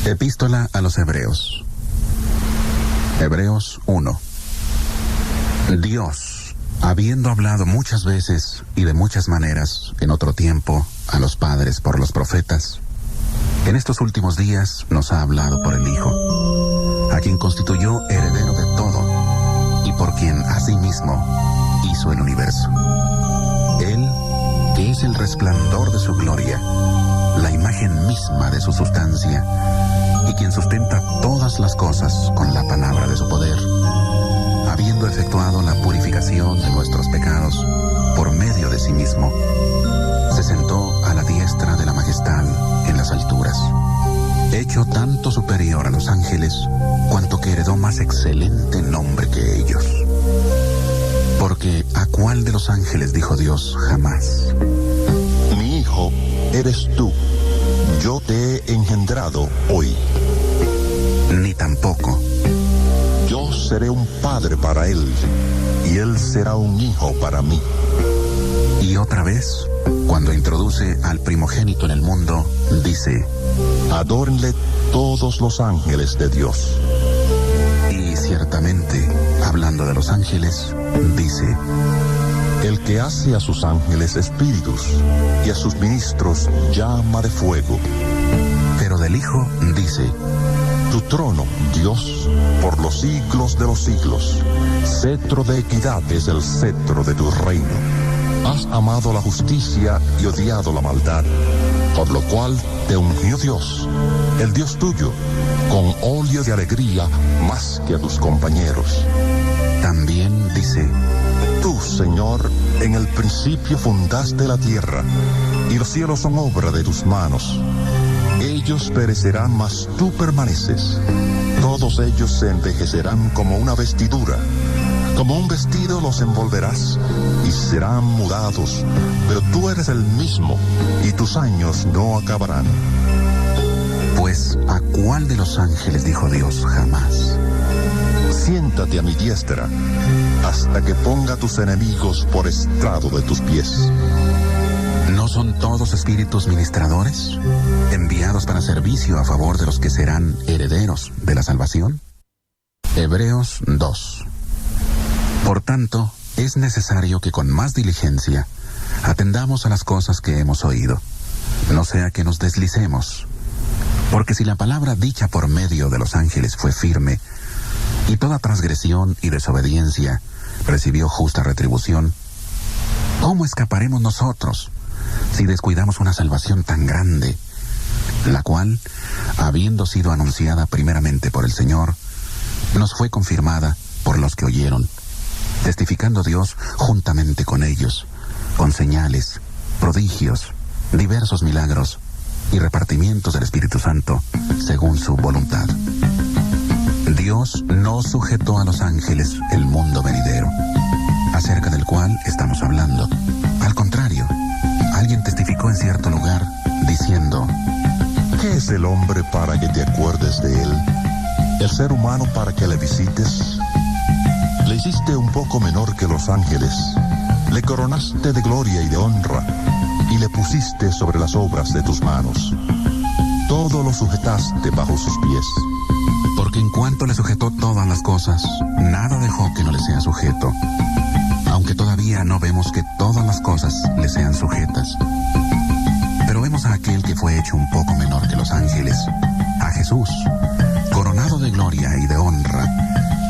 Epístola a los Hebreos. Hebreos 1. Dios, habiendo hablado muchas veces y de muchas maneras en otro tiempo a los padres por los profetas, en estos últimos días nos ha hablado por el Hijo, a quien constituyó heredero de todo y por quien asimismo hizo el universo. Él, que es el resplandor de su gloria, la imagen misma de su sustancia, y quien sustenta todas las cosas con la palabra de su poder, habiendo efectuado la purificación de nuestros pecados por medio de sí mismo, se sentó a la diestra de la majestad en las alturas, hecho tanto superior a los ángeles, cuanto que heredó más excelente nombre que ellos. Porque ¿a cuál de los ángeles dijo Dios jamás: Mi hijo eres tú, yo te he engendrado hoy? Ni tampoco: Yo seré un padre para él, y él será un hijo para mí. Y otra vez, cuando introduce al primogénito en el mundo, dice: Adórenle todos los ángeles de Dios. Y ciertamente, hablando de los ángeles, dice: El que hace a sus ángeles espíritus y a sus ministros llama de fuego. Pero del Hijo dice: Tu trono, Dios, por los siglos de los siglos. Cetro de equidad es el cetro de tu reino. Has amado la justicia y odiado la maldad, por lo cual te ungió Dios, el Dios tuyo, con óleo de alegría más que a tus compañeros. También dice: Tú, Señor, en el principio fundaste la tierra, y los cielos son obra de tus manos. Ellos perecerán, mas tú permaneces. Todos ellos se envejecerán como una vestidura. Como un vestido los envolverás, y serán mudados. Pero tú eres el mismo, y tus años no acabarán. Pues ¿a cuál de los ángeles dijo Dios jamás: Siéntate a mi diestra, hasta que ponga a tus enemigos por estrado de tus pies? ¿No son todos espíritus ministradores, enviados para servicio a favor de los que serán herederos de la salvación? Hebreos 2. Por tanto, es necesario que con más diligencia atendamos a las cosas que hemos oído, no sea que nos deslicemos. Porque si la palabra dicha por medio de los ángeles fue firme, y toda transgresión y desobediencia recibió justa retribución, ¿cómo escaparemos nosotros si descuidamos una salvación tan grande, la cual, habiendo sido anunciada primeramente por el Señor, nos fue confirmada por los que oyeron, testificando Dios juntamente con ellos, con señales, prodigios, diversos milagros y repartimientos del Espíritu Santo, según su voluntad? Dios no sujetó a los ángeles el mundo venidero, acerca del cual estamos hablando. Al contrario, alguien testificó en cierto lugar, diciendo: ¿Qué es el hombre para que te acuerdes de él? ¿El ser humano para que le visites? Le hiciste un poco menor que los ángeles, le coronaste de gloria y de honra, y le pusiste sobre las obras de tus manos. Todo lo sujetaste bajo sus pies. Porque en cuanto le sujetó todas las cosas, nada dejó que no le sea sujeto, aunque todavía no vemos que todas las cosas le sean sujetas. Pero vemos a aquel que fue hecho un poco menor que los ángeles, a Jesús, coronado de gloria y de honra,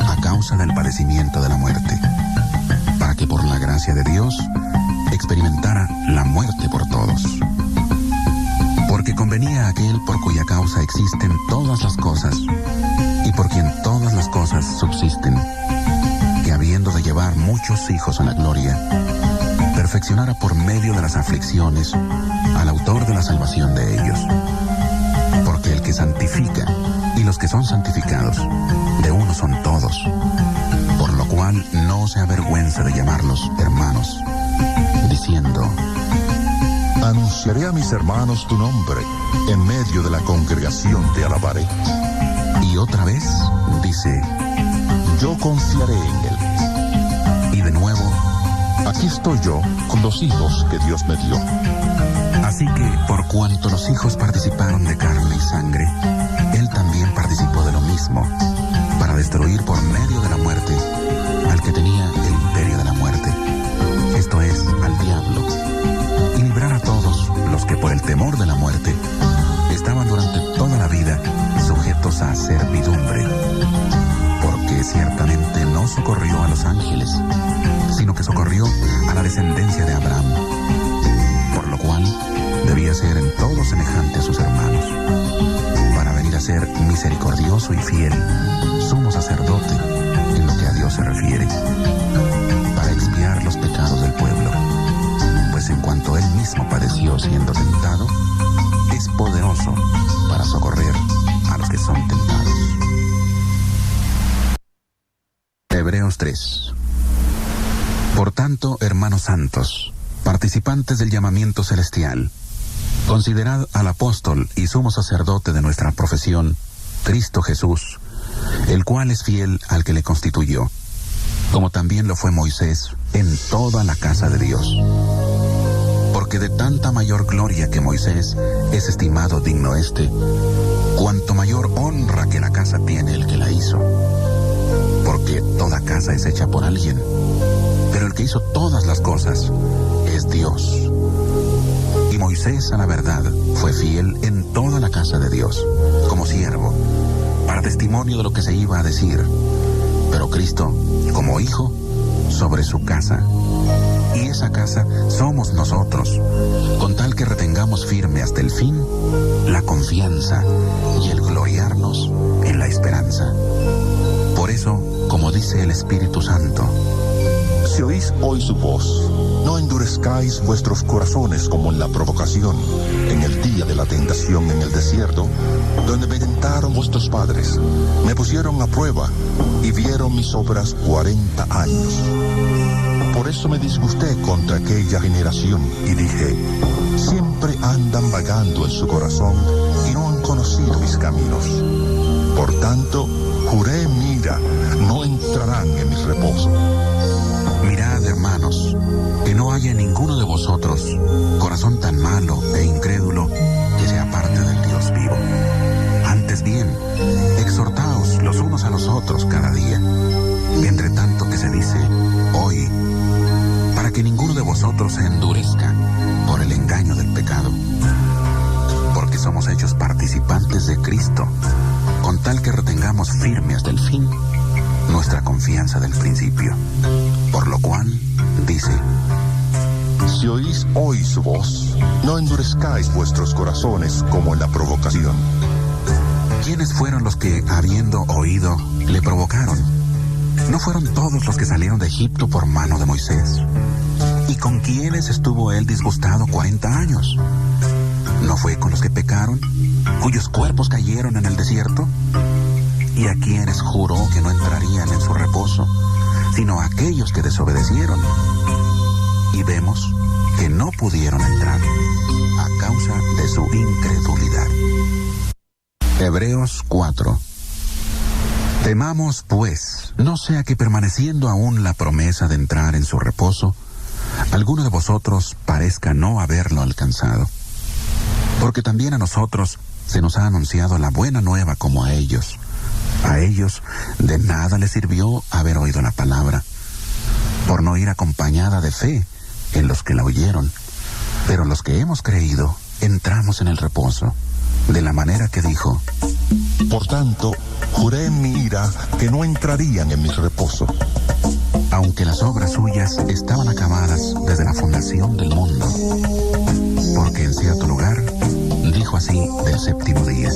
a causa del padecimiento de la muerte, para que por la gracia de Dios experimentara la muerte por todos. Porque convenía a aquel por cuya causa existen todas las cosas, y por quien todas las cosas subsisten, que habiendo de llevar muchos hijos a la gloria, perfeccionara por medio de las aflicciones al autor de la salvación de ellos. Porque el que santifica y los que son santificados, de uno son todos, por lo cual no se avergüenza de llamarlos hermanos, diciendo: Anunciaré a mis hermanos tu nombre, en medio de la congregación te alabaré. Y otra vez dice: Yo confiaré en él. Y de nuevo: Aquí estoy yo con los hijos que Dios me dio. Así que, por cuanto los hijos participaron de carne y sangre, él durante toda la vida sujetos a servidumbre, porque ciertamente no socorrió a los ángeles, sino que socorrió a la descendencia de Abraham, por lo cual debía ser en todo semejante a sus hermanos, para venir a ser misericordioso y fiel, sumo sacerdote en lo que a Dios se refiere, para expiar los pecados del pueblo, pues en cuanto él mismo padeció siendo tentado, es poderoso para socorrer a los que son tentados. Hebreos 3. Por tanto, hermanos santos, participantes del llamamiento celestial, considerad al apóstol y sumo sacerdote de nuestra profesión, Cristo Jesús, el cual es fiel al que le constituyó, como también lo fue Moisés en toda la casa de Dios. Porque de tanta mayor gloria que Moisés es estimado digno éste, cuanto mayor honra que la casa tiene el que la hizo. Porque toda casa es hecha por alguien, pero el que hizo todas las cosas es Dios. Y Moisés, a la verdad, fue fiel en toda la casa de Dios, como siervo, para testimonio de lo que se iba a decir, pero Cristo, como hijo, sobre su casa. Y esa casa somos nosotros, con tal que retengamos firme hasta el fin la confianza y el gloriarnos en la esperanza. Por eso, como dice el Espíritu Santo, si oís hoy su voz, no endurezcáis vuestros corazones como en la provocación, en el día de la tentación en el desierto, donde me tentaron vuestros padres, me pusieron a prueba y vieron mis obras 40 años. Por eso me disgusté contra aquella generación y dije, siempre andan vagando en su corazón y no han conocido mis caminos. Por tanto, juré en mi ira, no entrarán en mi reposo. Mirad, hermanos, que no haya en ninguno de vosotros corazón tan malo e incrédulo que se aparte del Dios vivo. Antes bien, exhortaos los unos a los otros cada día, entre tanto que se dice hoy, para que ninguno de vosotros se endurezca por el engaño del pecado. Porque somos hechos participantes de Cristo, con tal que retengamos firme hasta el fin nuestra confianza del principio. Por lo cual, dice, si oís hoy su voz, no endurezcáis vuestros corazones como en la provocación. ¿Quiénes fueron los que, habiendo oído, le provocaron? ¿No fueron todos los que salieron de Egipto por mano de Moisés? ¿Y con quiénes estuvo él disgustado 40 años? ¿No fue con los que pecaron, cuyos cuerpos cayeron en el desierto? ¿Y a quienes juró que no entrarían en su reposo, sino a aquellos que desobedecieron? Y vemos que no pudieron entrar a causa de su incredulidad. Hebreos 4. Temamos, pues, no sea que permaneciendo aún la promesa de entrar en su reposo, alguno de vosotros parezca no haberlo alcanzado. Porque también a nosotros se nos ha anunciado la buena nueva como a ellos. A ellos de nada les sirvió haber oído la palabra, por no ir acompañada de fe en los que la oyeron. Pero los que hemos creído, entramos en el reposo, de la manera que dijo, por tanto, juré en mi ira que no entrarían en mi reposo. Aunque las obras suyas estaban acabadas desde la fundación del mundo. Porque en cierto lugar dijo así del séptimo día.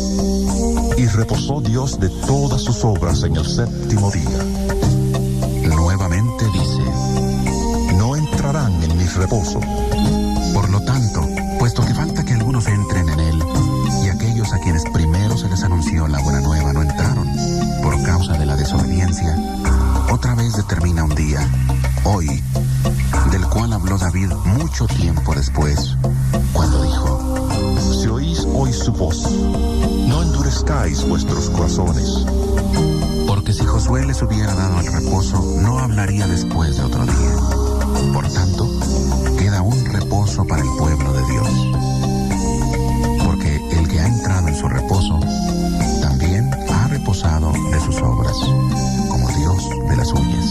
Y reposó Dios de todas sus obras en el séptimo día. Nuevamente dice, no entrarán en mi reposo. Por lo tanto, puesto que falta que algunos entren en él, y aquellos a quienes primero se les anunció la buena nueva no entraron, por causa de la desobediencia, otra vez determina un día, hoy, del cual habló David mucho tiempo después, cuando dijo, si oís hoy su voz, no endurezcáis vuestros corazones. Porque si Josué les hubiera dado el reposo, no hablaría después de otro día. Por tanto, queda un reposo para el pueblo de Dios. Porque el que ha entrado en su reposo, también ha reposado de sus obras, como Dios de las suyas.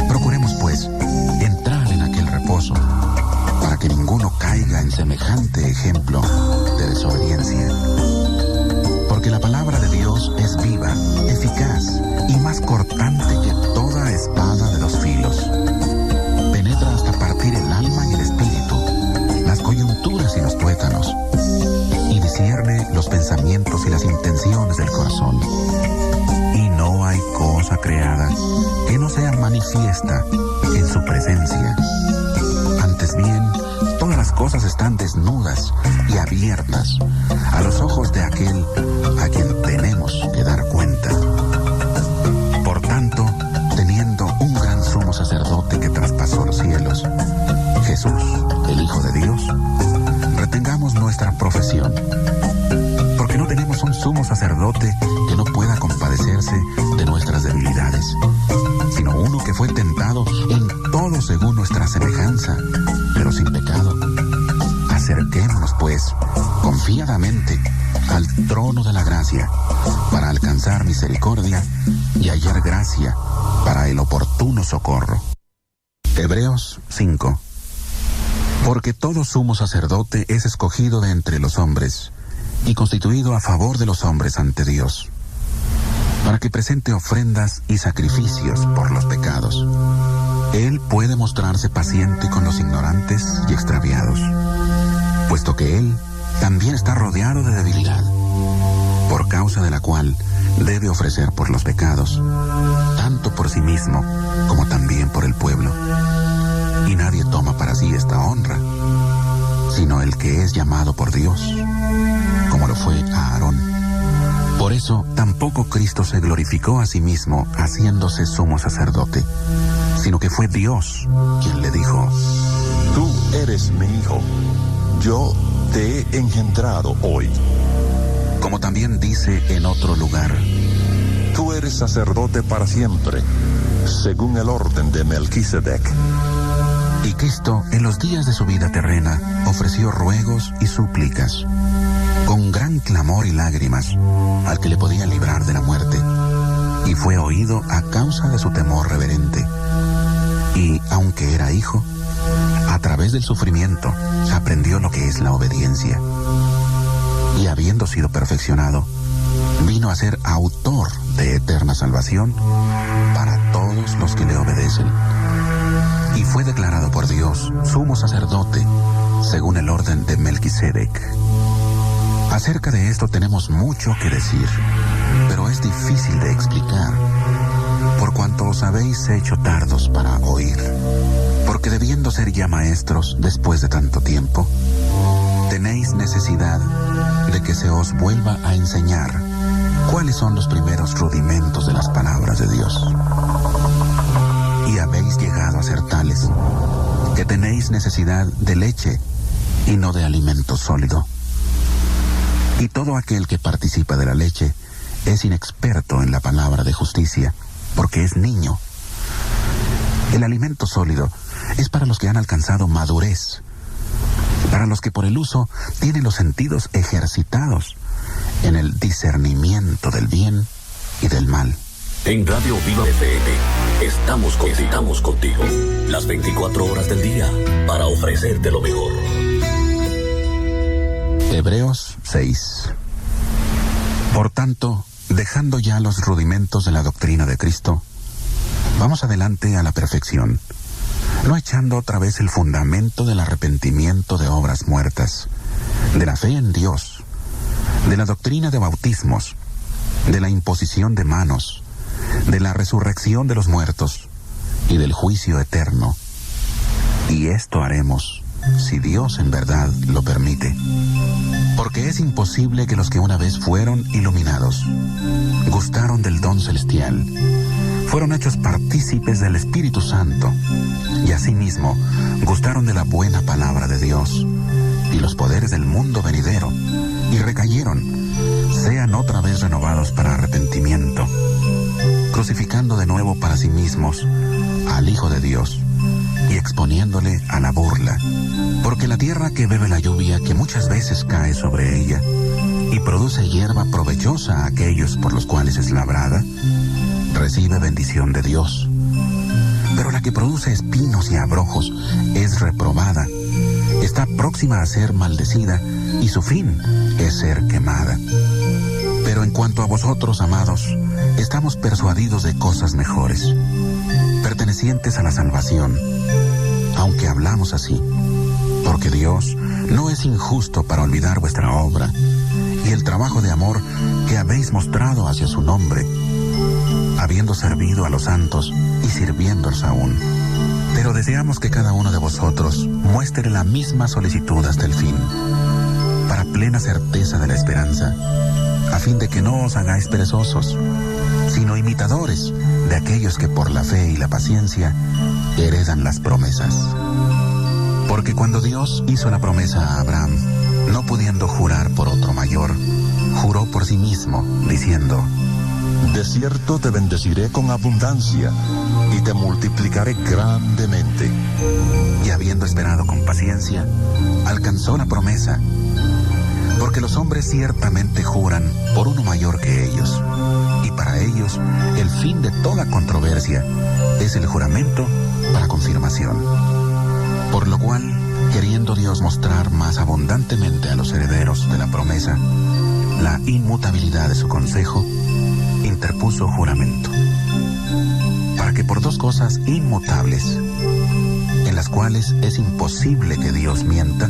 Procuremos, pues, entrar en aquel reposo, para que ninguno caiga en semejante ejemplo de desobediencia. pensamientos y las intenciones del corazón. Y no hay cosa creada que no sea manifiesta en su presencia. Antes bien, todas las cosas están desnudas y abiertas a los ojos de aquel a quien tenemos que dar cuenta. Por tanto, teniendo un gran sumo sacerdote que traspasó los cielos, Jesús, el Hijo de Dios, retengamos nuestra profesión, porque no tenemos un sumo sacerdote que no pueda compadecerse de nuestras debilidades, sino uno que fue tentado en todo según nuestra semejanza, pero sin pecado. Acerquémonos, pues, confiadamente al trono de la gracia, para alcanzar misericordia y hallar gracia para el oportuno socorro. Hebreos 5. Porque todo sumo sacerdote es escogido de entre los hombres y constituido a favor de los hombres ante Dios, para que presente ofrendas y sacrificios por los pecados. Él puede mostrarse paciente con los ignorantes y extraviados, puesto que Él también está rodeado de debilidad, por causa de la cual debe ofrecer por los pecados, tanto por sí mismo como también por el pueblo. Y nadie toma para sí esta honra, sino el que es llamado por Dios, como lo fue a Aarón. Por eso tampoco Cristo se glorificó a sí mismo haciéndose sumo sacerdote, sino que fue Dios quien le dijo: Tú eres mi hijo, yo te he engendrado hoy. Como también dice en otro lugar: Tú eres sacerdote para siempre, según el orden de Melquisedec. Y Cristo, en los días de su vida terrena, ofreció ruegos y súplicas, con gran clamor y lágrimas, al que le podía librar de la muerte, y fue oído a causa de su temor reverente. Y, aunque era hijo, a través del sufrimiento aprendió lo que es la obediencia. Y habiendo sido perfeccionado, vino a ser autor de eterna salvación para todos los que le obedecen. Y fue declarado por Dios sumo sacerdote según el orden de Melquisedec. Acerca de esto tenemos mucho que decir, pero es difícil de explicar, por cuanto os habéis hecho tardos para oír, porque debiendo ser ya maestros después de tanto tiempo, tenéis necesidad de que se os vuelva a enseñar cuáles son los primeros rudimentos de las palabras de Dios. Y habéis llegado a ser tales que tenéis necesidad de leche y no de alimento sólido. Y todo aquel que participa de la leche es inexperto en la palabra de justicia, porque es niño. El alimento sólido es para los que han alcanzado madurez, para los que por el uso tienen los sentidos ejercitados en el discernimiento del bien y del mal. En Radio Viva FM estamos contigo las 24 horas del día para ofrecerte lo mejor. Hebreos 6. Por tanto, dejando ya los rudimentos de la doctrina de Cristo, vamos adelante a la perfección, no echando otra vez el fundamento del arrepentimiento de obras muertas, de la fe en Dios, de la doctrina de bautismos, de la imposición de manos, de la resurrección de los muertos y del juicio eterno. Y esto haremos, si Dios en verdad lo permite. Porque es imposible que los que una vez fueron iluminados, gustaron del don celestial, fueron hechos partícipes del Espíritu Santo, y asimismo gustaron de la buena palabra de Dios y los poderes del mundo venidero, y recayeron, sean otra vez renovados para arrepentimiento, crucificando de nuevo para sí mismos al Hijo de Dios y exponiéndole a la burla, porque la tierra que bebe la lluvia que muchas veces cae sobre ella y produce hierba provechosa a aquellos por los cuales es labrada, recibe bendición de Dios. Pero la que produce espinos y abrojos es reprobada, está próxima a ser maldecida y su fin es ser quemada. Pero en cuanto a vosotros, amados, estamos persuadidos de cosas mejores, pertenecientes a la salvación, aunque hablamos así, porque Dios no es injusto para olvidar vuestra obra y el trabajo de amor que habéis mostrado hacia su nombre, habiendo servido a los santos y sirviéndolos aún. Pero deseamos que cada uno de vosotros muestre la misma solicitud hasta el fin, para plena certeza de la esperanza, a fin de que no os hagáis perezosos, sino imitadores de aquellos que por la fe y la paciencia heredan las promesas. Porque cuando Dios hizo la promesa a Abraham, no pudiendo jurar por otro mayor, juró por sí mismo, diciendo: De cierto te bendeciré con abundancia, y te multiplicaré grandemente. Y habiendo esperado con paciencia, alcanzó la promesa. Porque los hombres ciertamente juran por uno mayor que ellos, y para ellos el fin de toda controversia es el juramento para confirmación. Por lo cual, queriendo Dios mostrar más abundantemente a los herederos de la promesa la inmutabilidad de su consejo, interpuso juramento, para que por dos cosas inmutables, en las cuales es imposible que Dios mienta,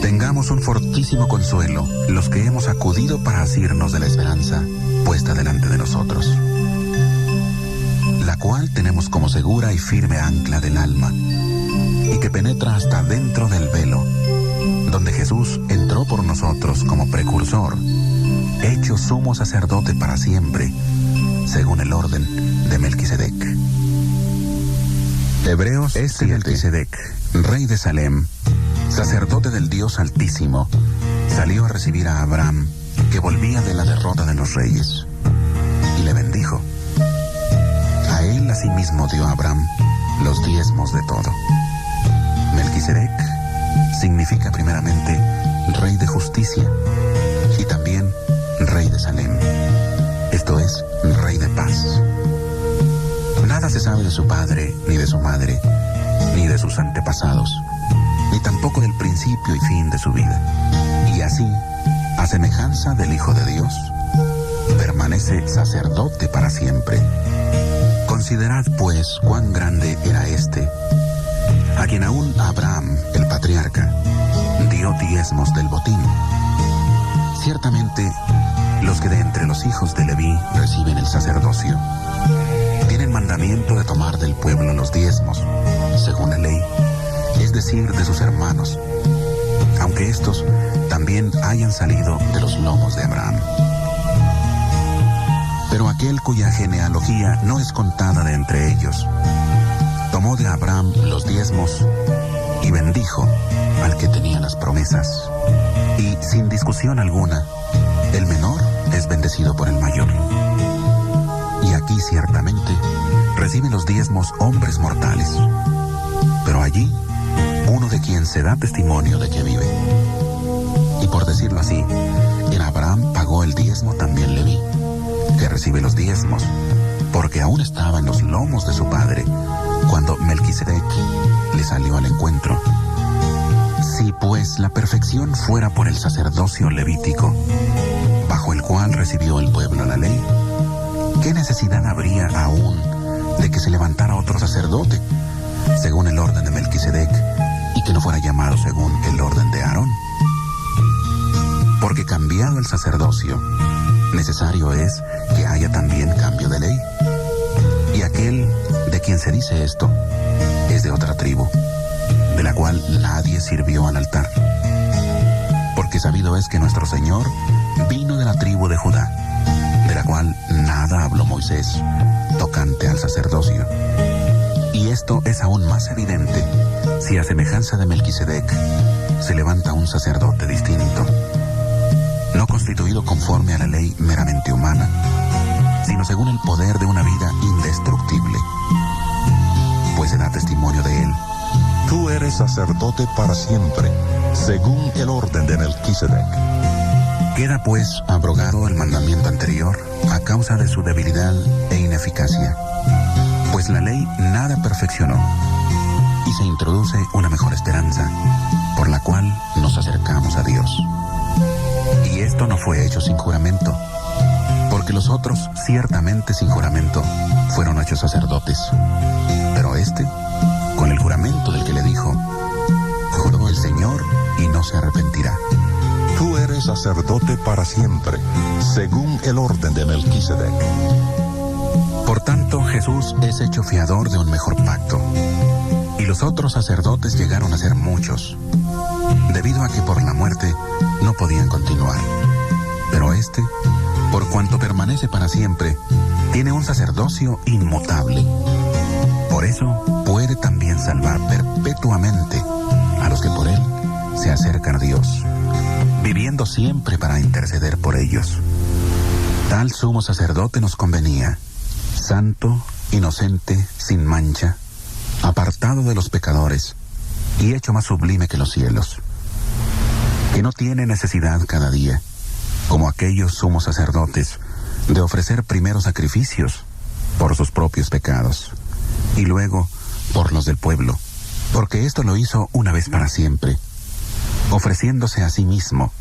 tengamos un fortísimo consuelo los que hemos acudido para asirnos de la esperanza puesta delante de nosotros, la cual tenemos como segura y firme ancla del alma, y que penetra hasta dentro del velo, donde Jesús entró por nosotros como precursor, hecho sumo sacerdote para siempre, según el orden de Melquisedec. Hebreos 7. Melquisedec, rey de Salem, sacerdote del Dios Altísimo, salió a recibir a Abraham, que volvía de la derrota de los reyes, y le bendijo. A él asimismo dio a Abraham los diezmos de todo. Melquisedec significa primeramente rey de justicia y también rey de Salem, esto es, rey de paz. Nada se sabe de su padre, ni de su madre, ni de sus antepasados, ni tampoco del principio y fin de su vida. Y así, a semejanza del Hijo de Dios, permanece sacerdote para siempre. Considerad pues cuán grande era éste, a quien aún Abraham, el patriarca, dio diezmos del botín. Ciertamente, los que de entre los hijos de Leví reciben el sacerdocio, tienen mandamiento de tomar del pueblo los diezmos, según la ley, es decir, de sus hermanos, aunque estos también hayan salido de los lomos de Abraham. Pero aquel cuya genealogía no es contada de entre ellos, tomó de Abraham los diezmos y bendijo al que tenía las promesas. Y sin discusión alguna, el menor es bendecido por el mayor. Y aquí ciertamente reciben los diezmos hombres mortales, pero allí uno de quien se da testimonio de que vive. Y por decirlo así, en Abraham pagó el diezmo también Leví, que recibe los diezmos, porque aún estaba en los lomos de su padre cuando Melquisedec le salió al encuentro. Si pues la perfección fuera por el sacerdocio levítico, bajo el cual recibió el pueblo la ley, ¿qué necesidad habría aún de que se levantara otro sacerdote, según el orden de Melquisedec, y que no fuera llamado según el orden de Aarón? Porque cambiado el sacerdocio, necesario es que haya también cambio de ley. Y aquel de quien se dice esto es de otra tribu, de la cual nadie sirvió al altar. Porque sabido es que nuestro Señor vino de la tribu de Judá, de la cual nada habló Moisés tocante al sacerdocio. Y esto es aún más evidente si a semejanza de Melquisedec se levanta un sacerdote distinto, no constituido conforme a la ley meramente humana, sino según el poder de una vida indestructible, pues se da testimonio de él. Tú eres sacerdote para siempre, según el orden de Melquisedec. Queda pues abrogado el mandamiento anterior a causa de su debilidad e ineficacia, pues la ley nada perfeccionó, y se introduce una mejor esperanza, por la cual nos acercamos a Dios. Y esto no fue hecho sin juramento, porque los otros ciertamente sin juramento fueron hechos sacerdotes, pero este, con el juramento del que le dijo: juró el Señor y no se arrepentirá. Tú eres seré sacerdote para siempre, según el orden de Melquisedec. Por tanto, Jesús es hecho fiador de un mejor pacto. Y los otros sacerdotes llegaron a ser muchos, debido a que por la muerte no podían continuar. Pero este, por cuanto permanece para siempre, tiene un sacerdocio inmutable. Por eso puede también salvar perpetuamente a los que por él se acercan a Dios, viviendo siempre para interceder por ellos. Tal sumo sacerdote nos convenía, santo, inocente, sin mancha, apartado de los pecadores y hecho más sublime que los cielos, que no tiene necesidad cada día, como aquellos sumos sacerdotes, de ofrecer primero sacrificios por sus propios pecados y luego por los del pueblo, porque esto lo hizo una vez para siempre, ofreciéndose a sí mismo,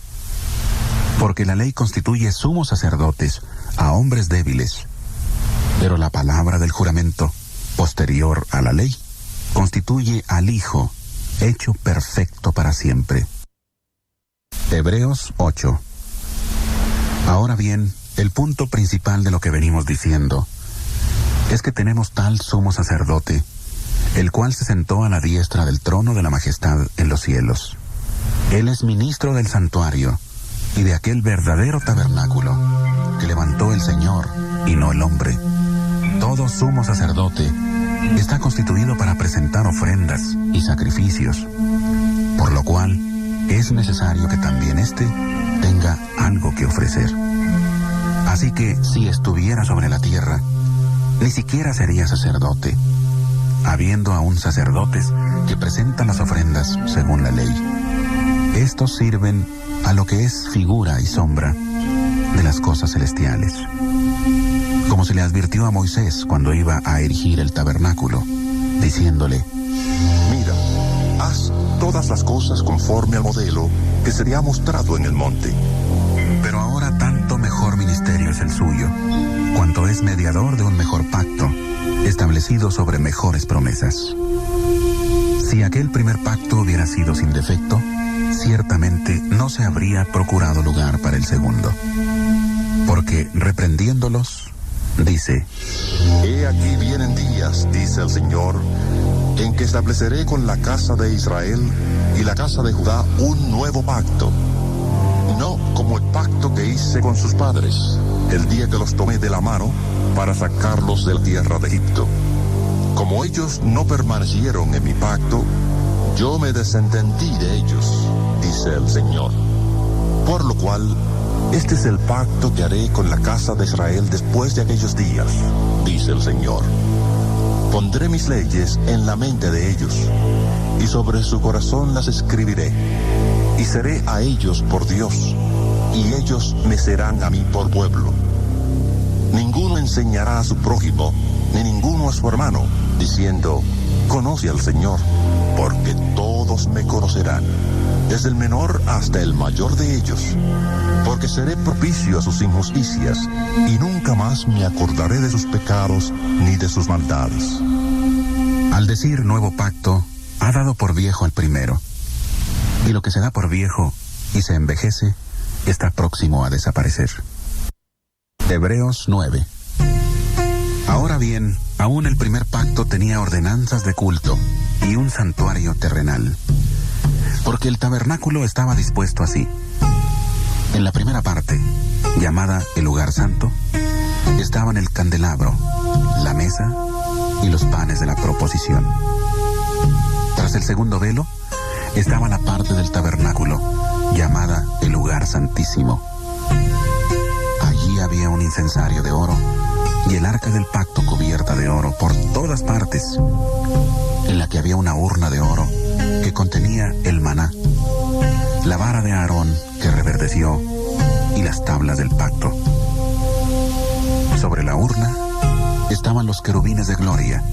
porque la ley constituye sumos sacerdotes a hombres débiles, pero la palabra del juramento, posterior a la ley, constituye al Hijo, hecho perfecto para siempre. Hebreos 8. Ahora bien, el punto principal de lo que venimos diciendo es que tenemos tal sumo sacerdote, el cual se sentó a la diestra del trono de la majestad en los cielos. Él es ministro del santuario y de aquel verdadero tabernáculo que levantó el Señor y no el hombre. Todo sumo sacerdote está constituido para presentar ofrendas y sacrificios, por lo cual es necesario que también éste tenga algo que ofrecer. Así que si estuviera sobre la tierra, ni siquiera sería sacerdote, habiendo aún sacerdotes que presentan las ofrendas según la ley. Estos sirven a lo que es figura y sombra de las cosas celestiales, como se le advirtió a Moisés cuando iba a erigir el tabernáculo, diciéndole: Mira, haz todas las cosas conforme al modelo que sería mostrado en el monte. Pero ahora tanto mejor ministerio es el suyo, cuanto es mediador de un mejor pacto, establecido sobre mejores promesas. Si aquel primer pacto hubiera sido sin defecto, ciertamente no se habría procurado lugar para el segundo, porque reprendiéndolos, dice: He aquí vienen días, dice el Señor, en que estableceré con la casa de Israel y la casa de Judá un nuevo pacto, no como el pacto que hice con sus padres, el día que los tomé de la mano para sacarlos de la tierra de Egipto. Como ellos no permanecieron en mi pacto, yo me desentendí de ellos, dice el Señor. Por lo cual, este es el pacto que haré con la casa de Israel después de aquellos días, dice el Señor. Pondré mis leyes en la mente de ellos, y sobre su corazón las escribiré, y seré a ellos por Dios, y ellos me serán a mí por pueblo. Ninguno enseñará a su prójimo, ni ninguno a su hermano, diciendo: conoce al Señor, porque todos me conocerán, desde el menor hasta el mayor de ellos, porque seré propicio a sus injusticias, y nunca más me acordaré de sus pecados ni de sus maldades. Al decir nuevo pacto, ha dado por viejo el primero, y lo que se da por viejo y se envejece está próximo a desaparecer. Hebreos 9. Ahora bien, aún el primer pacto tenía ordenanzas de culto y un santuario terrenal, porque el tabernáculo estaba dispuesto así. En la primera parte, llamada el lugar santo, estaban el candelabro, la mesa y los panes de la proposición. Tras el segundo velo, estaba la parte del tabernáculo, llamada el lugar santísimo. Allí había un incensario de oro y el arca del pacto cubierta de oro por todas partes, en la que había una urna de oro que contenía el maná, la vara de Aarón que reverdeció y las tablas del pacto. Sobre la urna estaban los querubines de gloria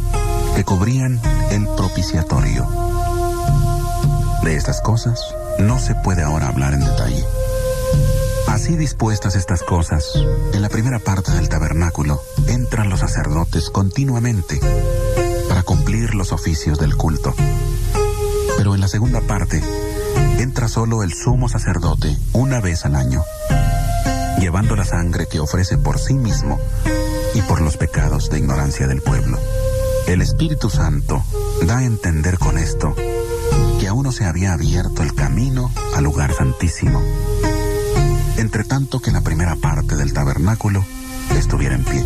que cubrían el propiciatorio. De estas cosas no se puede ahora hablar en detalle. Así dispuestas estas cosas, en la primera parte del tabernáculo entran los sacerdotes continuamente para cumplir los oficios del culto. Pero en la segunda parte entra solo el sumo sacerdote una vez al año, llevando la sangre que ofrece por sí mismo y por los pecados de ignorancia del pueblo. El Espíritu Santo da a entender con esto que aún no se había abierto el camino al lugar santísimo, entre tanto que la primera parte del tabernáculo estuviera en pie,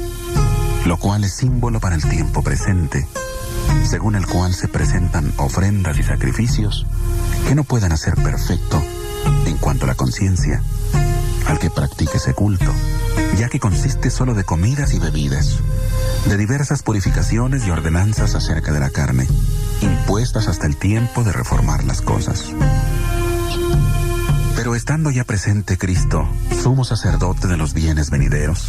lo cual es símbolo para el tiempo presente, según el cual se presentan ofrendas y sacrificios que no pueden hacer perfecto en cuanto a la conciencia al que practique ese culto, ya que consiste solo de comidas y bebidas, de diversas purificaciones y ordenanzas acerca de la carne, impuestas hasta el tiempo de reformar las cosas. Pero estando ya presente Cristo, sumo sacerdote de los bienes venideros,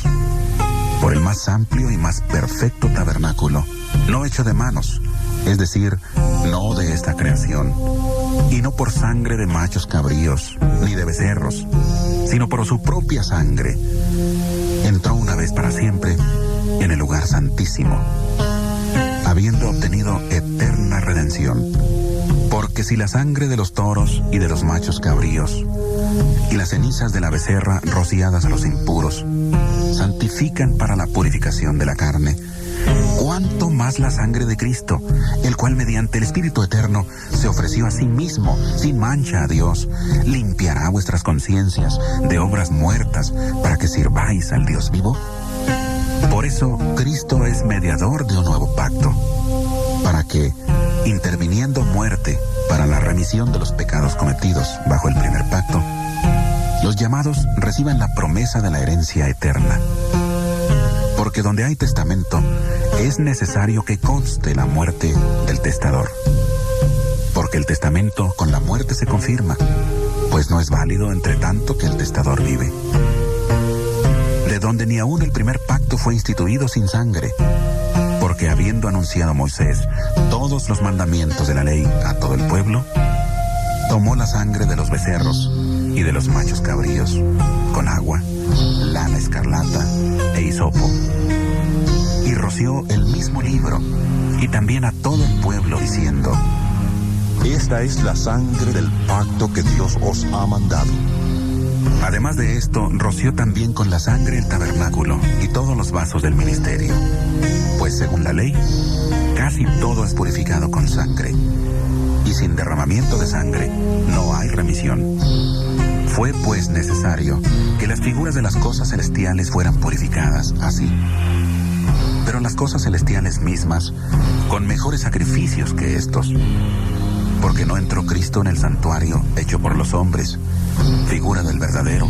por el más amplio y más perfecto tabernáculo, no hecho de manos, es decir, no de esta creación, y no por sangre de machos cabríos, ni de becerros, sino por su propia sangre, entró una vez para siempre en el lugar santísimo, habiendo obtenido eterna redención. Porque si la sangre de los toros y de los machos cabríos y las cenizas de la becerra rociadas a los impuros santifican para la purificación de la carne, cuánto más la sangre de Cristo, el cual mediante el Espíritu Eterno se ofreció a sí mismo sin mancha a Dios, limpiará vuestras conciencias de obras muertas para que sirváis al Dios vivo. Por eso Cristo es mediador de un nuevo pacto, para que, interviniendo muerte para la remisión de los pecados cometidos bajo el primer pacto, los llamados reciban la promesa de la herencia eterna. Porque donde hay testamento, es necesario que conste la muerte del testador. Porque el testamento con la muerte se confirma, pues no es válido entre tanto que el testador vive. De donde ni aún el primer pacto fue instituido sin sangre, porque habiendo anunciado Moisés todos los mandamientos de la ley a todo el pueblo, tomó la sangre de los becerros y de los machos cabríos, con agua, lana escarlata e hisopo, y roció el mismo libro, y también a todo el pueblo, diciendo: Esta es la sangre del pacto que Dios os ha mandado. Además de esto, roció también con la sangre el tabernáculo y todos los vasos del ministerio, pues según la ley, casi todo es purificado con sangre, y sin derramamiento de sangre no hay remisión. Fue pues necesario que las figuras de las cosas celestiales fueran purificadas así. Pero las cosas celestiales mismas, con mejores sacrificios que estos, porque no entró Cristo en el santuario hecho por los hombres, figura del verdadero,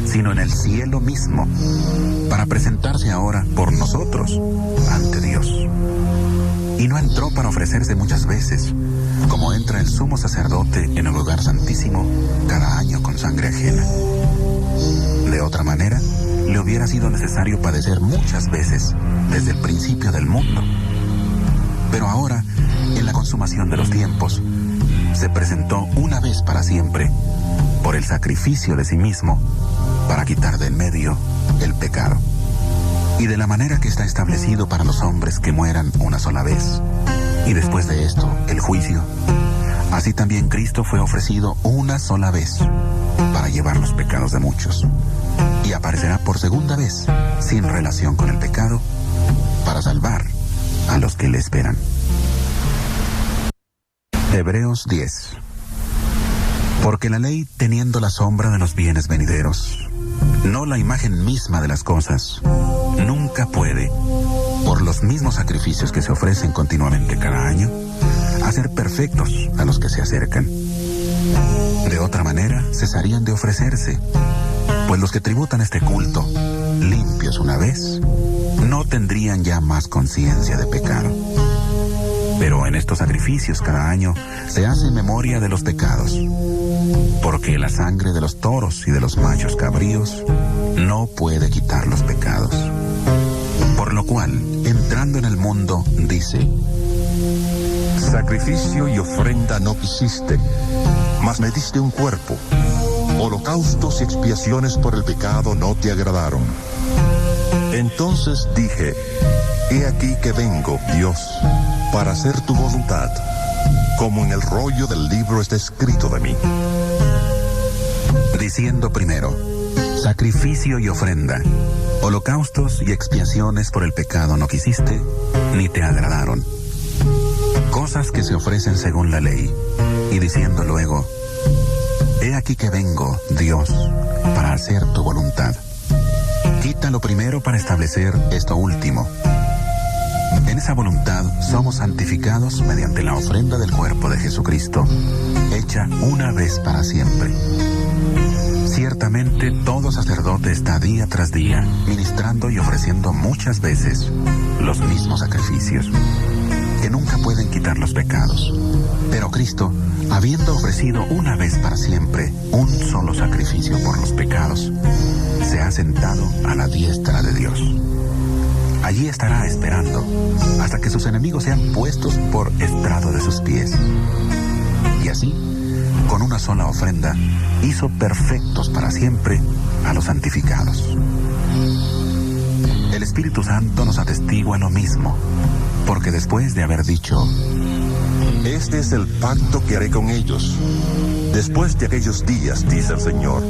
sino en el cielo mismo, para presentarse ahora por nosotros ante Dios. Y no entró para ofrecerse muchas veces, como entra el sumo sacerdote en el lugar santísimo cada año con sangre ajena. De otra manera, le hubiera sido necesario padecer muchas veces desde el principio del mundo. Pero ahora, en la consumación de los tiempos, se presentó una vez para siempre, por el sacrificio de sí mismo, para quitar de en medio el pecado. Y de la manera que está establecido para los hombres que mueran una sola vez, y después de esto el juicio, así también Cristo fue ofrecido una sola vez para llevar los pecados de muchos, y aparecerá por segunda vez sin relación con el pecado para salvar a los que le esperan. Hebreos 10. Porque la ley, teniendo la sombra de los bienes venideros, no la imagen misma de las cosas, nunca puede, por los mismos sacrificios que se ofrecen continuamente cada año, hacer perfectos a los que se acercan. De otra manera, cesarían de ofrecerse, pues los que tributan este culto, limpios una vez, no tendrían ya más conciencia de pecado. Pero en estos sacrificios cada año se hace memoria de los pecados, porque la sangre de los toros y de los machos cabríos no puede quitar los pecados. Por lo cual, entrando en el mundo, dice: Sacrificio y ofrenda no quisiste, mas me diste un cuerpo. Holocaustos y expiaciones por el pecado no te agradaron. Entonces dije: He aquí que vengo, Dios, para hacer tu voluntad, como en el rollo del libro está escrito de mí. diciendo primero: sacrificio y ofrenda, holocaustos y expiaciones por el pecado no quisiste, ni te agradaron. Cosas que se ofrecen según la ley, y diciendo luego: he aquí que vengo, Dios, para hacer tu voluntad. Quita lo primero para establecer esto último. En esa voluntad somos santificados mediante la ofrenda del cuerpo de Jesucristo, hecha una vez para siempre. Ciertamente todo sacerdote está día tras día ministrando y ofreciendo muchas veces los mismos sacrificios, que nunca pueden quitar los pecados. Pero Cristo, habiendo ofrecido una vez para siempre un solo sacrificio por los pecados, se ha sentado a la diestra de Dios. Allí estará esperando hasta que sus enemigos sean puestos por estrado de sus pies. Y así, con una sola ofrenda, hizo perfectos para siempre a los santificados. El Espíritu Santo nos atestigua lo mismo, porque después de haber dicho: este es el pacto que haré con ellos. Después de aquellos días, dice el Señor,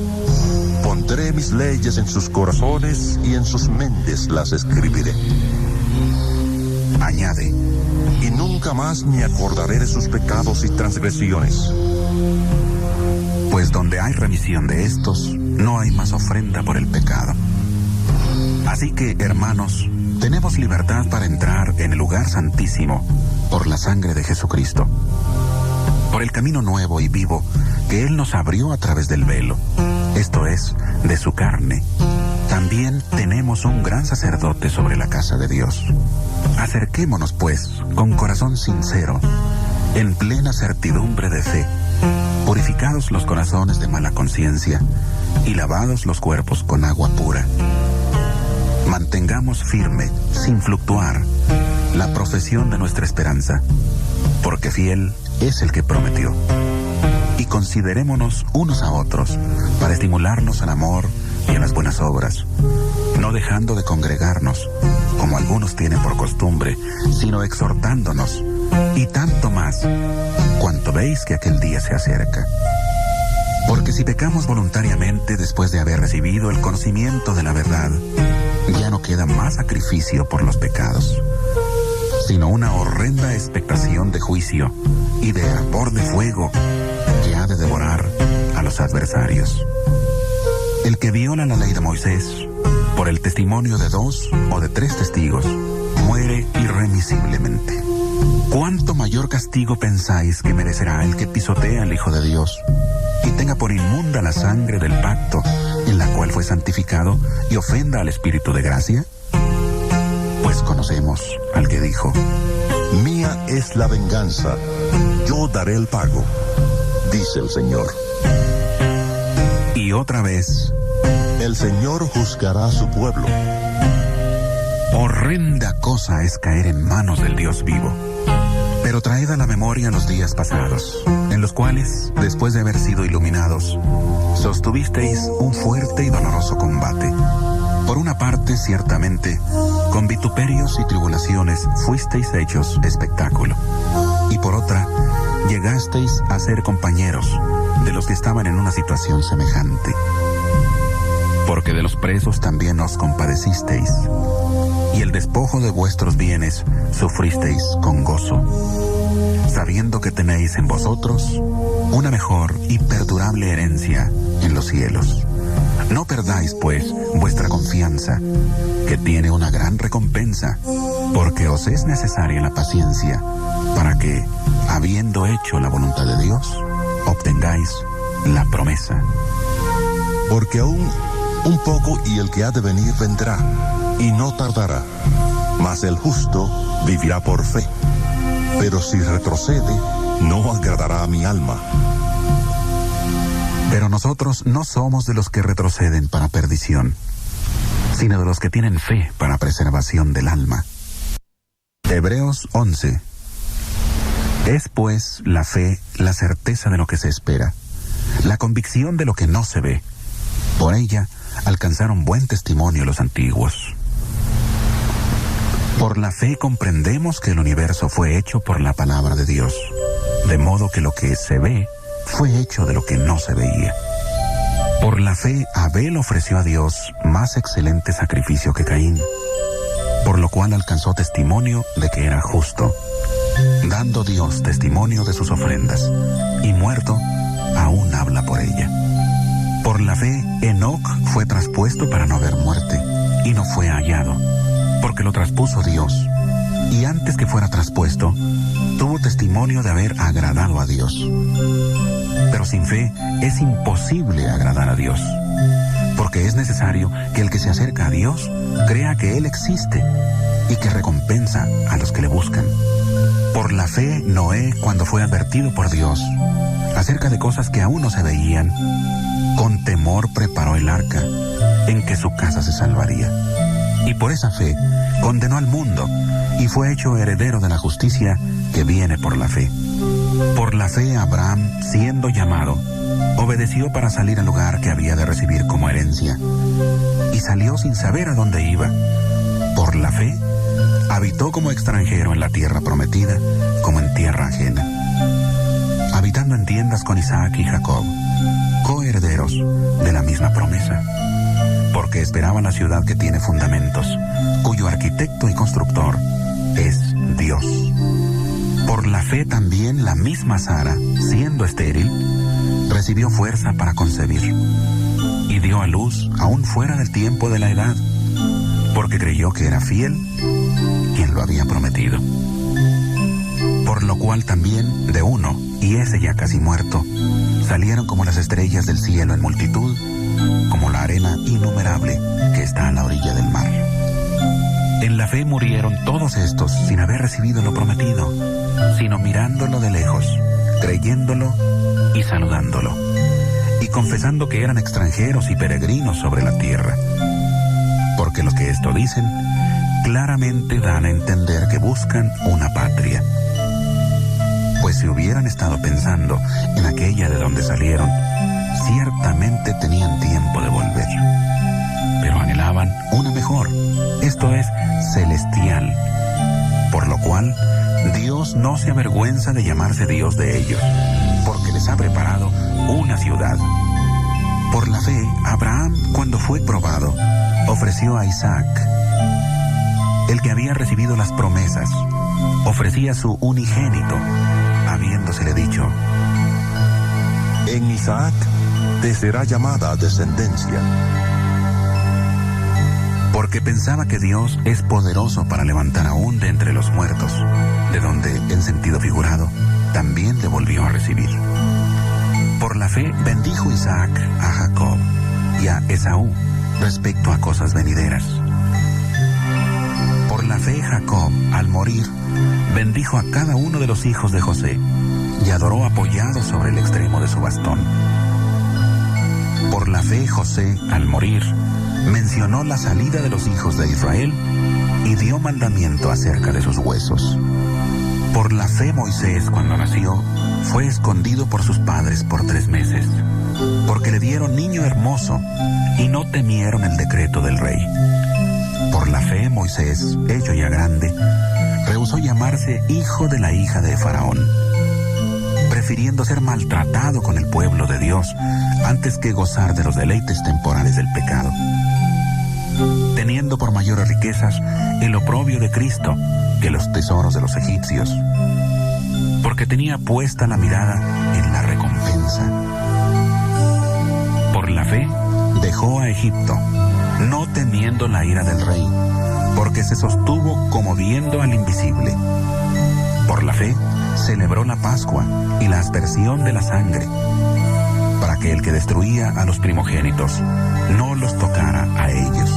pondré mis leyes en sus corazones y en sus mentes las escribiré. Añade: y nunca más me acordaré de sus pecados y transgresiones. Pues donde hay remisión de estos, no hay más ofrenda por el pecado. Así que, hermanos, tenemos libertad para entrar en el lugar santísimo por la sangre de Jesucristo, por el camino nuevo y vivo que Él nos abrió a través del velo, esto es, de su carne. También tenemos un gran sacerdote sobre la casa de Dios. Acerquémonos, pues, con corazón sincero, en plena certidumbre de fe, purificados los corazones de mala conciencia y lavados los cuerpos con agua pura. Mantengamos firme, sin fluctuar, la profesión de nuestra esperanza, porque fiel es el que prometió. Y considerémonos unos a otros para estimularnos al amor y a las buenas obras, no dejando de congregarnos, como algunos tienen por costumbre, sino exhortándonos, y tanto más, cuanto veis que aquel día se acerca. Porque si pecamos voluntariamente después de haber recibido el conocimiento de la verdad, ya no queda más sacrificio por los pecados, sino una horrenda expectación de juicio y de hervor de fuego que ha de devorar a los adversarios. El que viola la ley de Moisés, por el testimonio de 2 o de 3 testigos, muere irremisiblemente. ¿Cuánto mayor castigo pensáis que merecerá el que pisotea al Hijo de Dios y tenga por inmunda la sangre del pacto en la cual fue santificado y ofenda al Espíritu de gracia? Pues conocemos al que dijo: mía es la venganza, yo daré el pago, dice el Señor. Y otra vez: el Señor juzgará a su pueblo. Horrenda cosa es caer en manos del Dios vivo. Pero traed a la memoria los días pasados, en los cuales, después de haber sido iluminados, sostuvisteis un fuerte y doloroso combate. Por una parte, ciertamente, con vituperios y tribulaciones fuisteis hechos espectáculo. Y por otra, llegasteis a ser compañeros de los que estaban en una situación semejante. Porque de los presos también os compadecisteis, y el despojo de vuestros bienes sufristeis con gozo, sabiendo que tenéis en vosotros una mejor y perdurable herencia en los cielos. No perdáis, pues, vuestra confianza, que tiene una gran recompensa, porque os es necesaria la paciencia, para que, habiendo hecho la voluntad de Dios, obtengáis la promesa. Porque aún un poco y el que ha de venir vendrá, y no tardará, mas el justo vivirá por fe. Pero si retrocede, no agradará a mi alma. Pero nosotros no somos de los que retroceden para perdición, sino de los que tienen fe para preservación del alma. Hebreos 11. Es pues la fe la certeza de lo que se espera, la convicción de lo que no se ve. Por ella alcanzaron buen testimonio los antiguos. Por la fe comprendemos que el universo fue hecho por la palabra de Dios, de modo que lo que se ve fue hecho de lo que no se veía. Por la fe, Abel ofreció a Dios más excelente sacrificio que Caín, por lo cual alcanzó testimonio de que era justo, dando Dios testimonio de sus ofrendas, y muerto, aún habla por ella. Por la fe, Enoc fue traspuesto para no ver muerte, y no fue hallado, porque lo traspuso Dios, y antes que fuera traspuesto, tuvo testimonio de haber agradado a Dios. Pero sin fe es imposible agradar a Dios, porque es necesario que el que se acerca a Dios crea que Él existe y que recompensa a los que le buscan. Por la fe, Noé, cuando fue advertido por Dios acerca de cosas que aún no se veían, con temor preparó el arca, en que su casa se salvaría. Y por esa fe condenó al mundo y fue hecho heredero de la justicia que viene por la fe. Por la fe, Abraham, siendo llamado, obedeció para salir al lugar que había de recibir como herencia, y salió sin saber a dónde iba. Por la fe, habitó como extranjero en la tierra prometida, como en tierra ajena, habitando en tiendas con Isaac y Jacob, coherederos de la misma promesa, porque esperaban la ciudad que tiene fundamentos, cuyo arquitecto y constructor es Dios. Por la fe también la misma Sara, siendo estéril, recibió fuerza para concebir, y dio a luz aún fuera del tiempo de la edad, porque creyó que era fiel quien lo había prometido. Por lo cual también de uno, y ese ya casi muerto, salieron como las estrellas del cielo en multitud, como la arena innumerable que está a la orilla del mar. En la fe murieron todos estos sin haber recibido lo prometido, sino mirándolo de lejos, creyéndolo y saludándolo, y confesando que eran extranjeros y peregrinos sobre la tierra. Porque los que esto dicen, claramente dan a entender que buscan una patria. Pues si hubieran estado pensando en aquella de donde salieron, ciertamente tenían tiempo de volver. Pero anhelaban una mejor, esto es, celestial. Por lo cual, Dios no se avergüenza de llamarse Dios de ellos, porque les ha preparado una ciudad. Por la fe, Abraham, cuando fue probado, ofreció a Isaac. El que había recibido las promesas, ofrecía su unigénito, habiéndosele dicho: En Isaac te será llamada descendencia. Porque pensaba que Dios es poderoso para levantar aún de entre los muertos, de donde, en sentido figurado, también le volvió a recibir. Por la fe bendijo Isaac a Jacob y a Esaú respecto a cosas venideras. Por la fe Jacob, al morir, bendijo a cada uno de los hijos de José y adoró apoyado sobre el extremo de su bastón. Por la fe José, al morir, mencionó la salida de los hijos de Israel y dio mandamiento acerca de sus huesos. Por la fe Moisés, cuando nació, fue escondido por sus padres por 3 meses, porque le dieron niño hermoso y no temieron el decreto del rey. Por la fe Moisés, hecho ya grande, rehusó llamarse hijo de la hija de Faraón, prefiriendo ser maltratado con el pueblo de Dios antes que gozar de los deleites temporales del pecado, teniendo por mayores riquezas el oprobio de Cristo que los tesoros de los egipcios, porque tenía puesta la mirada en la recompensa. Por la fe dejó a Egipto, no temiendo la ira del rey, porque se sostuvo como viendo al invisible. Por la fe celebró la Pascua y la aspersión de la sangre, para que el que destruía a los primogénitos no los tocara a ellos.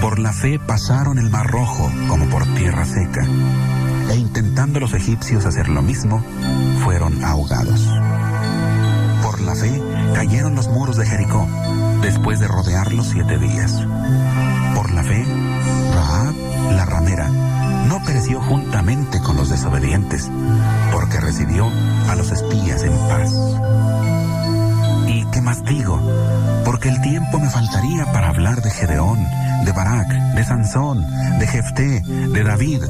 Por la fe pasaron el Mar Rojo como por tierra seca, e intentando los egipcios hacer lo mismo, fueron ahogados. Por la fe cayeron los muros de Jericó, después de rodearlos 7 días. Por la fe, Rahab, la ramera, no pereció juntamente con los desobedientes, porque recibió a los espías en paz. ¿Y qué más digo? Porque el tiempo me faltaría para hablar de Gedeón, de Barak, de Sansón, de Jefté, de David,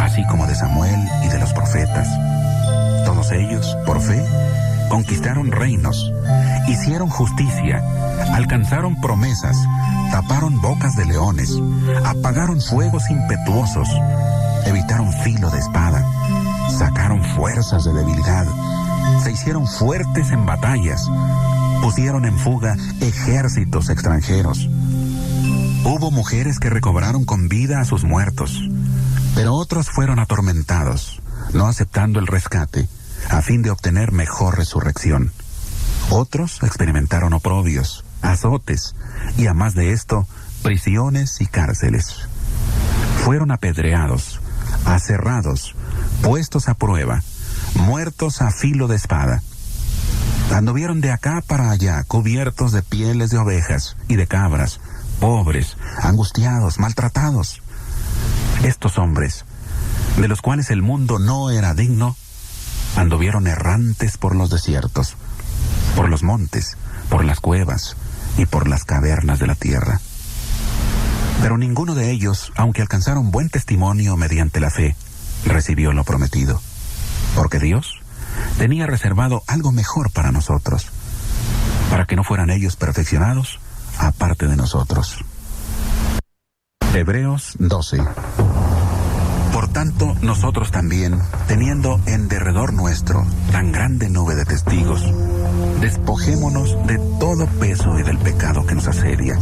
así como de Samuel y de los profetas. Todos ellos, por fe, conquistaron reinos, hicieron justicia, alcanzaron promesas, taparon bocas de leones, apagaron fuegos impetuosos, evitaron filo de espada, sacaron fuerzas de debilidad, se hicieron fuertes en batallas, pusieron en fuga ejércitos extranjeros. Hubo mujeres que recobraron con vida a sus muertos, pero otros fueron atormentados, no aceptando el rescate, a fin de obtener mejor resurrección. Otros experimentaron oprobios, azotes, y a más de esto, prisiones y cárceles. Fueron apedreados, aserrados, puestos a prueba, muertos a filo de espada. Anduvieron de acá para allá, cubiertos de pieles de ovejas y de cabras, pobres, angustiados, maltratados. Estos hombres, de los cuales el mundo no era digno, anduvieron errantes por los desiertos, por los montes, por las cuevas y por las cavernas de la tierra. Pero ninguno de ellos, aunque alcanzaron buen testimonio mediante la fe, recibió lo prometido, porque Dios tenía reservado algo mejor para nosotros, para que no fueran ellos perfeccionados aparte de nosotros. Hebreos 12. Por tanto, nosotros también, teniendo en derredor nuestro tan grande nube de testigos, despojémonos de todo peso y del pecado que nos asedia,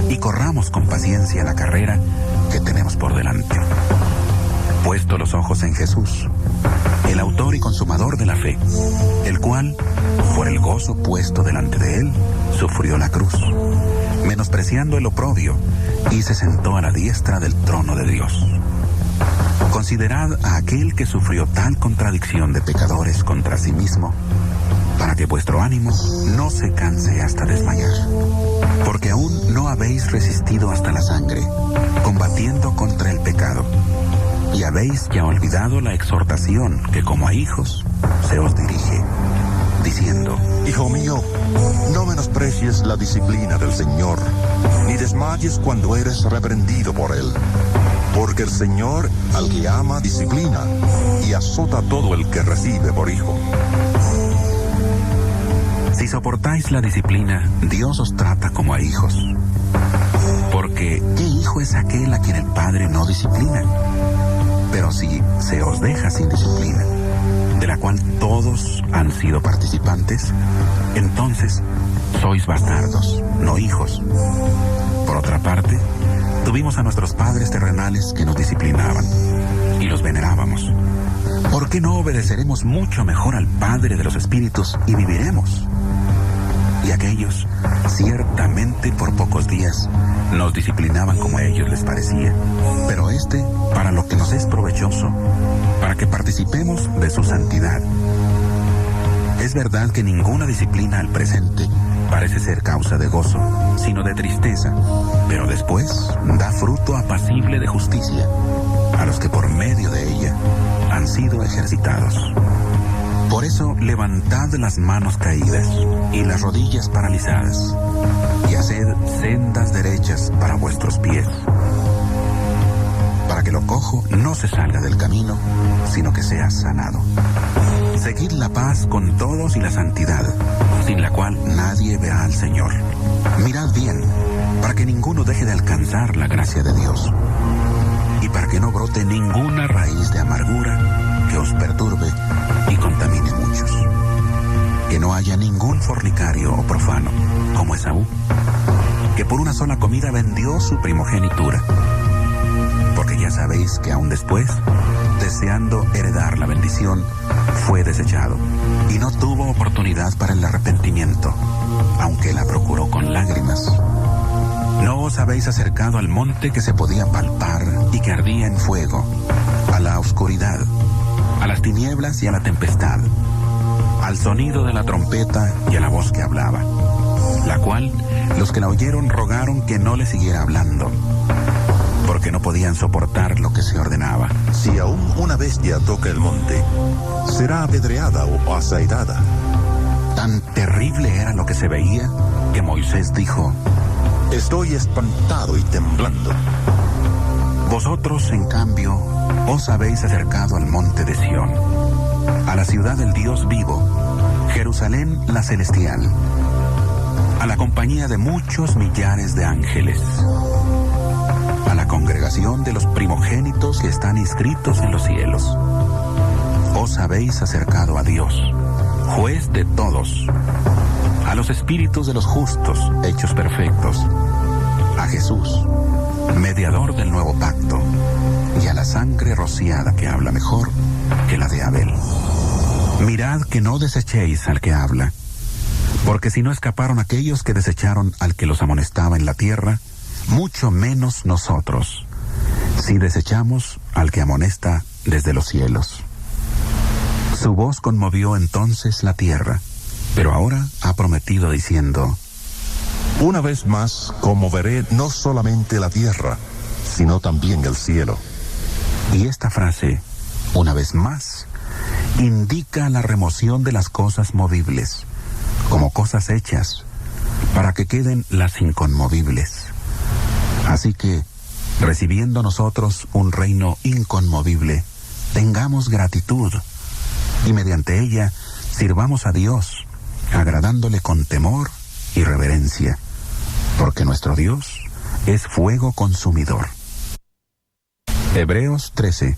y corramos con paciencia la carrera que tenemos por delante. Puesto los ojos en Jesús, el autor y consumador de la fe, el cual, por el gozo puesto delante de él, sufrió la cruz, menospreciando el oprobio, y se sentó a la diestra del trono de Dios. Considerad a aquel que sufrió tal contradicción de pecadores contra sí mismo, para que vuestro ánimo no se canse hasta desmayar. Porque aún no habéis resistido hasta la sangre, combatiendo contra el pecado, y habéis ya olvidado la exhortación que como a hijos se os dirige, diciendo: Hijo mío, no menosprecies la disciplina del Señor, ni desmayes cuando eres reprendido por Él. Porque el Señor al que ama disciplina, y azota a todo el que recibe por hijo. Si soportáis la disciplina, Dios os trata como a hijos. Porque, ¿qué hijo es aquel a quien el Padre no disciplina? Pero si se os deja sin disciplina, de la cual todos han sido participantes, entonces sois bastardos, no hijos. Por otra parte, tuvimos a nuestros padres terrenales que nos disciplinaban, y los venerábamos. ¿Por qué no obedeceremos mucho mejor al Padre de los Espíritus y viviremos? Y aquellos, ciertamente por pocos días, nos disciplinaban como a ellos les parecía, pero para lo que nos es provechoso, para que participemos de su santidad. Es verdad que ninguna disciplina al presente parece ser causa de gozo, sino de tristeza, pero después da fruto apacible de justicia a los que por medio de ella han sido ejercitados. Por eso levantad las manos caídas y las rodillas paralizadas, y haced sendas derechas para vuestros pies, para que lo cojo no se salga del camino, sino que sea sanado. Seguid la paz con todos y la santidad, sin la cual nadie verá al Señor. Mirad bien, para que ninguno deje de alcanzar la gracia de Dios, y para que no brote ninguna raíz de amargura que os perturbe y contamine muchos. Que no haya ningún fornicario o profano, como Esaú, que por una sola comida vendió su primogenitura. Porque ya sabéis que aún después, deseando heredar la bendición, fue desechado, y no tuvo oportunidad para el arrepentimiento, aunque la procuró con lágrimas. ¿No os habéis acercado al monte que se podía palpar y que ardía en fuego, a la oscuridad, a las tinieblas y a la tempestad, al sonido de la trompeta y a la voz que hablaba, la cual los que la oyeron rogaron que no le siguiera hablando, porque no podían soportar lo que se ordenaba? Si aún una bestia toca el monte, será apedreada o asaetada. Tan terrible era lo que se veía que Moisés dijo: Estoy espantado y temblando. Vosotros, en cambio, os habéis acercado al monte de Sión, a la ciudad del Dios vivo, Jerusalén la celestial, a la compañía de muchos millares de ángeles, a la congregación de los primogénitos que están inscritos en los cielos. Os habéis acercado a Dios, juez de todos, a los espíritus de los justos hechos perfectos, a Jesús, mediador del nuevo pacto, y a la sangre rociada que habla mejor que la de Abel. Mirad que no desechéis al que habla, porque si no escaparon aquellos que desecharon al que los amonestaba en la tierra, mucho menos nosotros, si desechamos al que amonesta desde los cielos. Su voz conmovió entonces la tierra, pero ahora ha prometido diciendo: Una vez más conmoveré no solamente la tierra, sino también el cielo. Y esta frase, una vez más, indica la remoción de las cosas movibles, como cosas hechas, para que queden las inconmovibles. Así que, recibiendo nosotros un reino inconmovible, tengamos gratitud, y mediante ella sirvamos a Dios, agradándole con temor y reverencia, porque nuestro Dios es fuego consumidor. Hebreos 13.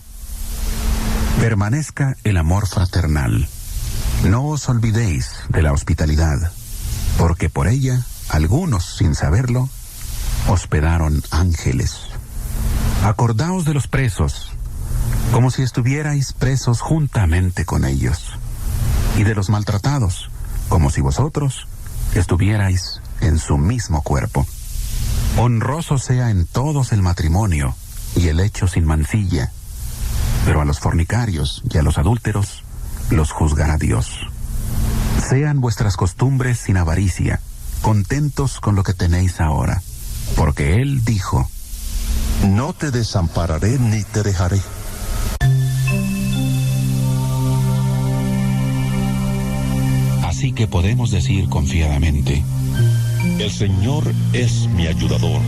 Permanezca el amor fraternal. No os olvidéis de la hospitalidad, porque por ella algunos, sin saberlo, hospedaron ángeles. Acordaos de los presos, como si estuvierais presos juntamente con ellos, y de los maltratados, como si vosotros estuvierais en su mismo cuerpo. Honroso sea en todos el matrimonio y el hecho sin mancilla, pero a los fornicarios y a los adúlteros los juzgará Dios. Sean vuestras costumbres sin avaricia, contentos con lo que tenéis ahora, porque Él dijo: No te desampararé ni te dejaré. Así que podemos decir confiadamente: El Señor es mi ayudador.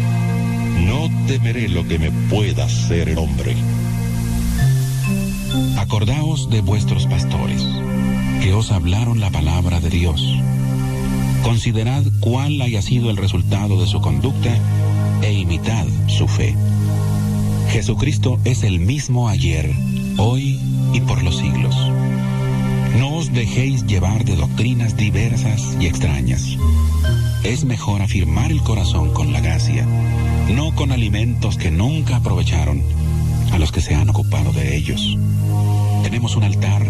No temeré lo que me pueda hacer el hombre. Acordaos de vuestros pastores, que os hablaron la palabra de Dios. Considerad cuál haya sido el resultado de su conducta e imitad su fe. Jesucristo es el mismo ayer, hoy y por los siglos. No os dejéis llevar de doctrinas diversas y extrañas. Es mejor afirmar el corazón con la gracia, no con alimentos que nunca aprovecharon a los que se han ocupado de ellos. Tenemos un altar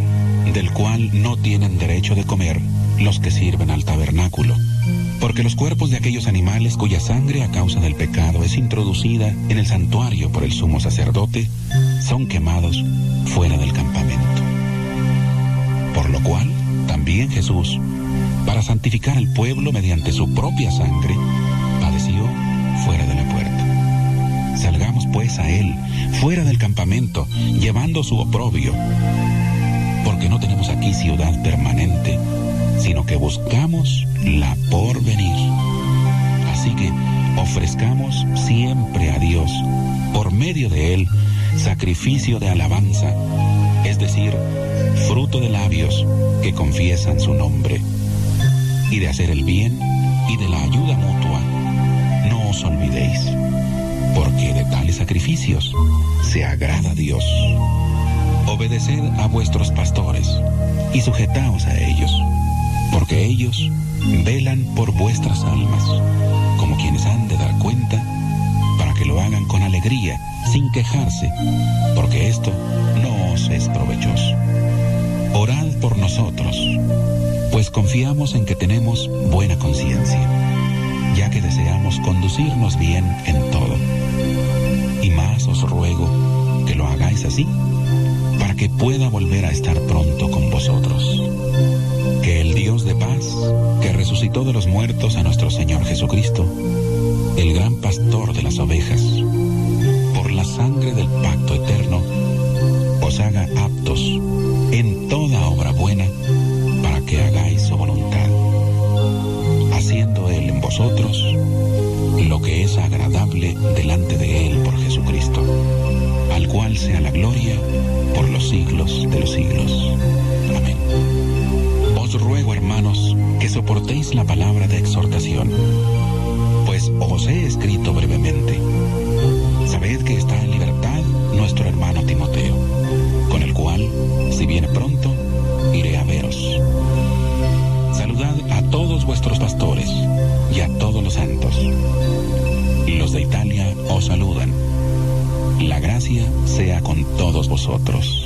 del cual no tienen derecho de comer los que sirven al tabernáculo, porque los cuerpos de aquellos animales cuya sangre a causa del pecado es introducida en el santuario por el sumo sacerdote, son quemados fuera del campamento. Por lo cual, también Jesús, para santificar al pueblo mediante su propia sangre, padeció fuera de la puerta. Salgamos pues a Él, fuera del campamento, llevando su oprobio, porque no tenemos aquí ciudad permanente, sino que buscamos la por venir. Así que ofrezcamos siempre a Dios, por medio de Él, sacrificio de alabanza, es decir, fruto de labios que confiesan su nombre. Y de hacer el bien y de la ayuda mutua, no os olvidéis, porque de tales sacrificios se agrada Dios. Obedeced a vuestros pastores y sujetaos a ellos, porque ellos velan por vuestras almas, como quienes han de dar cuenta, para que lo hagan con alegría, sin quejarse, porque esto no os es provechoso. Orad por nosotros, pues confiamos en que tenemos buena conciencia, ya que deseamos conducirnos bien en todo. Y más os ruego que lo hagáis así, para que pueda volver a estar pronto con vosotros. Que el Dios de paz, que resucitó de los muertos a nuestro Señor Jesucristo, el gran pastor de las ovejas, por la sangre del pacto eterno, os haga aptos en toda obra buena, para que hagáis su voluntad, haciendo Él en vosotros lo que es agradable delante de Él por Jesucristo, al cual sea la gloria por los siglos de los siglos. Amén. Os ruego, hermanos, soportéis la palabra de exhortación, pues os he escrito brevemente. Sabed que está en libertad nuestro hermano Timoteo, con el cual, si viene pronto, iré a veros. Saludad a todos vuestros pastores y a todos los santos. Los de Italia os saludan. La gracia sea con todos vosotros.